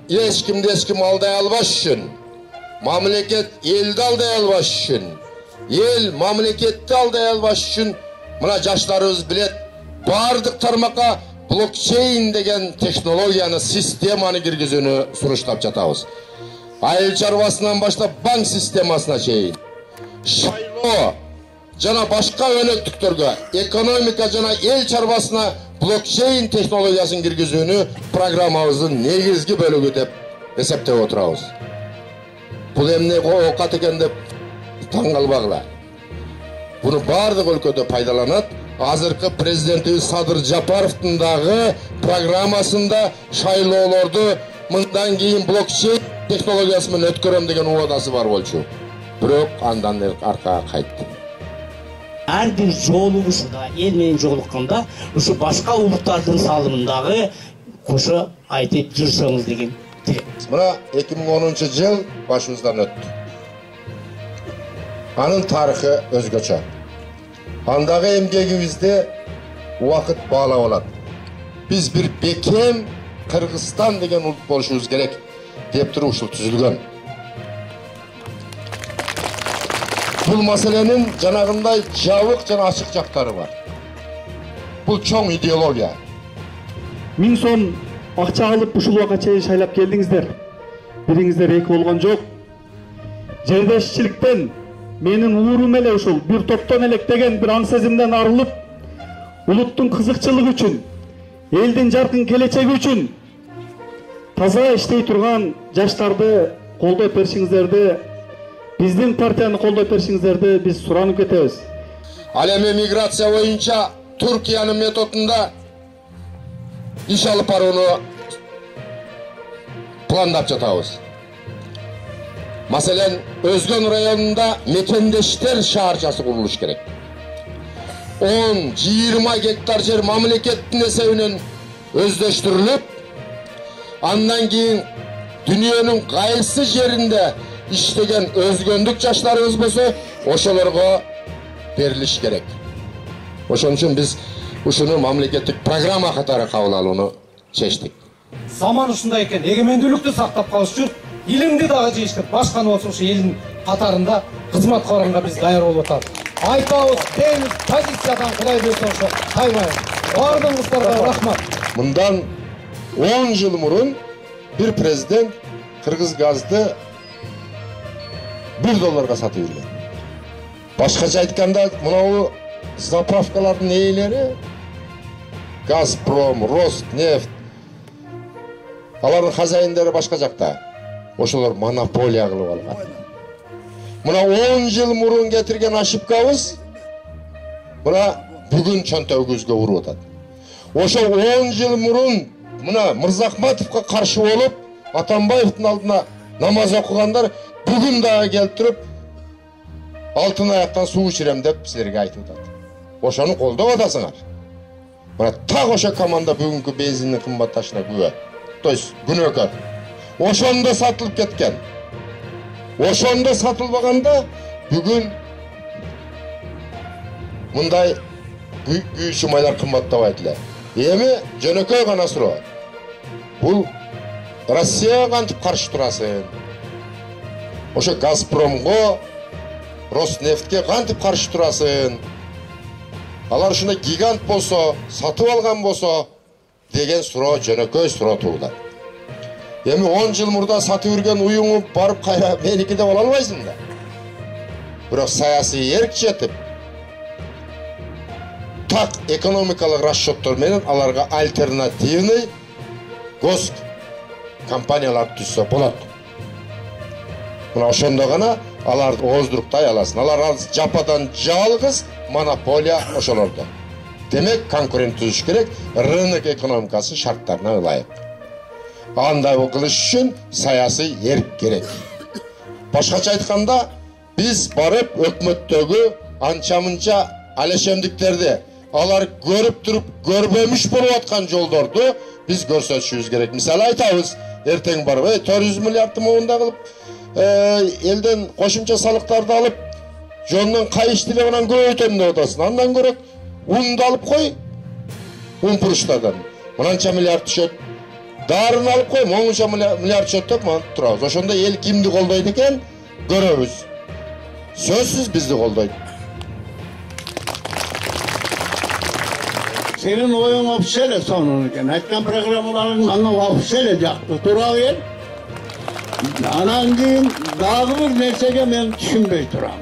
еш ким алдай албаш үчүн, мамлекет элди алдай албаш үчүн, эл мамлекетти алдай албаш үчүн мына жаштарыбыз билет, бардык тармакка блокчейн деген технологияны, системаны киргизүүнү суруштап жатабыз. Айыл чарбасынан баштап банк системасына чейин, шайлоо жана башка өнөктүктөргө, экономика жана эл чарбасына блокчейн технологиясын киргизүүнү программабыздын негизги бөлүгү деп эсептеп отурабыз. Бул эмне оокат экен деп таң калбагыла. Буну бардык өлкөдө пайдаланат. Азыркы президентибиз Садыр Жапаровдун дагы программасында шайлоолорду мындан кийин блокчейн технологиясы менен өткөрөм деген убадасы бар болчу. Бирок андан аркага кайтты. Ар бир жолугушуда, эл менен жолукканда, ушу башка улуттардын салымындагы кошо айтып жүрсөңүз деген тилек. Мына 2010-жыл башыбыздан өттү. Анын тарыхы өзгөчө. Андагы эмгегибизде убакыт баалап алат. Биз бир бекем Кыргызстан деген улут болушубуз керек деп туруп ушул түзүлгөн. Бул маселенин жанагындай жабык жана ачык жактары бар. Бул чоң идеология. 1000 сом акча алып ушул убакка чейин шайлап келдиңиздер. Бириңиздер эки болгон жок. Жердешчиликтен менин уурум эле ушул бир топтон элек деген бир аң сезимден арылып, улуттун кызыкчылыгы үчүн, элдин жаркын келечеги үчүн таза иштей турган жаштарды колдоп беришиңиздерди, биздин партияны колдоп беришиңиздерди биз суранып кетебиз. Ал эми миграция боюнча Туркиянын методунда иш алып барууну пландап жатабыз. Masalan, Özgön rayonunda mekendештер шаарчасы kuruluş керек. 10-20 гектар жер мамлекеттин эсебинен өздөштүрүлүп, андан кийин дүйнөнүн кайсы жеринде иштеген өзгөндүк жаштарыбыз болсо, ошолорго берилиш керек. Ошон үчүн биз ушуну мамлекеттик программа катары кабыл алууну чечтик. Заман ушундай экен, эгемендүүлүктү сактап калыш үчүн илимди дагы жийишкет. Башканы болсо ушу элдин катарында кызмат кылганга биз даяр болуп атабыз. Айтабыз, дейбиз, позициядан Кудай берсе ошо каймайбыз. Бардыгыңыздарга рахмат. Мындан 10 жыл мурун бир президент Кыргызгазды $1 сатып жүргөн. Башкача айтканда, мынау заправкалардын ээлери Газпром, Роснефть, алардын хозяиндери башка жакта. Ошолор монополия кылып алган. Мына 10 жыл мурун кетирген ошибкабыз мына бүгүн чөнтөгүбүзгө уруп атат. Ошо 10 жыл мурун мына Мырзахматовго каршы болуп, Атамбаевдин алдына намаз окугандар бүгүн дагы келип туруп, алтын аяктан суу ичирем деп силерге айтып атат. Ошону колдоп атасыңар. Мына так ошо команда бүгүнкү бензиндин кымбатташына күбө. То есть күнөөкөр. Ошондо сатылып кеткен. Ошондо сатылбаганда бүгүн мындай күйүүчү майлар кымбаттабайт эле. Эми жөнөкөй гана суроо. Бул Россияга кантип каршы турасың? Ошо Газпромго, Роснефтке кантип каршы турасың? Алар ушундай гигант болсо, сатып алган болсо деген суроо жөнөкөй суроо туулат. Эми 10 жыл мурда сатып жүргөн уюңу барып кайра меники деп ала албайсың да. Бирок саясий эрк жетип, так экономикалык расчеттор менен аларга альтернативный гос компаниялар түзсө болот. Мына ошондо гана аларды оздуруктай аласың. Алар жападан жалгыз монополия ошолордо. Демек конкурент түзүш керек, рынок экономикасы шарттарына ылайык. Андай кылыш үчүн саясий эрк керек. Башкача айтканда, биз барып өкмөттөгү анча-мынча алешемдиктерди, алар көрүп туруп көрбөмүш болуп аткан жолдорду биз көрсөтүшүбүз керек. Мисалы айтабыз, эртең барып 400 миллиардты моунда кылып, элден кошумча салыктарды алып, жөндөн кайыш тиле менен көбөйтөм деп атасың. Андан көрөк унду алып кой, унпуруштардан. Мынанча миллиард түшөт. Дарын алып қой, 10 миллиард чөттөп тұрабыз. Ошонда ел кимди колдойт экен, көрөбүз. Сөзсүз бизди колдойт. Senin oyun ofisele sonunken. Etken programların ana ofisele jaktı. Turab el. Anan keyin dagı bir nersege men düşünbey turam.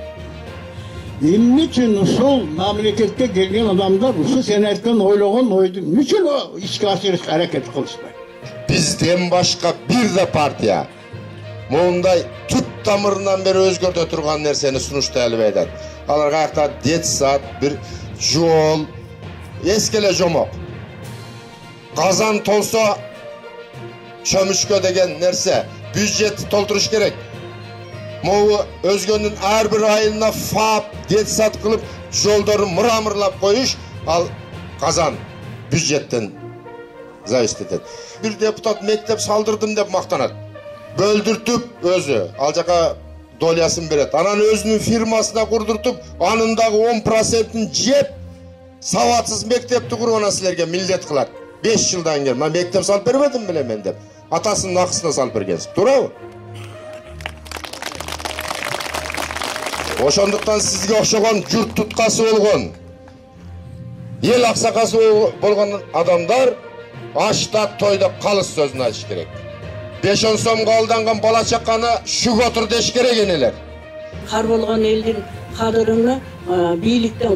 Emne üçün usul mamleketke gelgen adamlar usul sen etken oylogon oydu. Niçin o işke asırış hareket kılışpay? Bizden başka bir de partiya monday tut tamırından beri özgörtө turgan nerseni sunuşta elbeyden. Alar kayakta detsat, bir jol, eskele jomok. Kazan tolsa çömüşkö degen nerse, büdjeti tolturuş gerek. Moğu özgönün her bir ayına fap, detsat kılıp, joldoru mıramırlap koyuş, al kazan büdjetten зависит etedi. Bir deputat mektep saldırdım dep maqtanat. Böldürtüp özü, al jaka dolyaсын beret. Anan özünün firmasına kurdurtup, anındağı 10%'ini jep, savatsız mektepti kurup ana silerge millet kılar. 5 yıldan gel. Ben mektep salıp bermedim bile men dep. Atasının akısına salıp bergensiz. Turabı? Oşonduktan sizge okşogon jurt tutkası bolgon, el aksakası bolgon adamlar aşta toyda kalış sözünü açış gerek. 5-10 somga aldangan bala çakkanı şuk otur deş gerek eneler. Kar bolgan eldin kadırını biyilikten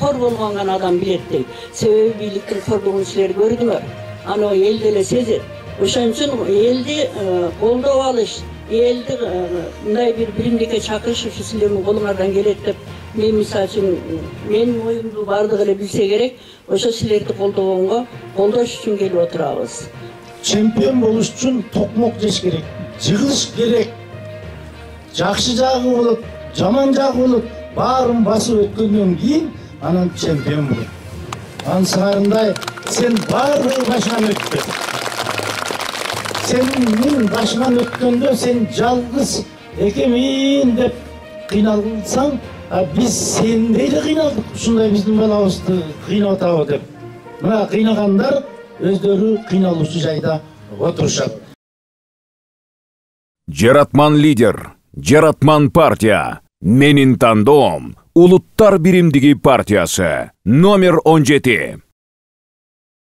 kor bolgan adam biletdi. Sebebi biyilikten korduğunu siler gördüler. Ana o eldele sezir. Oşan için eldi kolda alış, eldi bunday bir bilimdeki çakış şu silerin kolunlardan gelet dep men misal için men oyumdu bardığını bilse gerek. Oşa silerdi koldaş üçün gelip oturabız. Çempion boluş üçün tokmok jеш керек, жыгылыш керек. Жакшы жагы болот, жаман жагы болот, баарын басып өткөндөн кийин анан чемпион болот. Ансыгарындай sen баардыгы башынан өттүң. Senin başından ötkөндө sen жалгыз экемин деп кыйналсаң, biz sendей de kıyналдык, ушундай биздин балабызды кыйнап атабы деп. Мына кыйнагандар өздөрү кыйналуучу жайда отурушат. Жаратман лидер, Жаратман партия, менин тандоом, улуттар биримдиги партиясы, номер 17.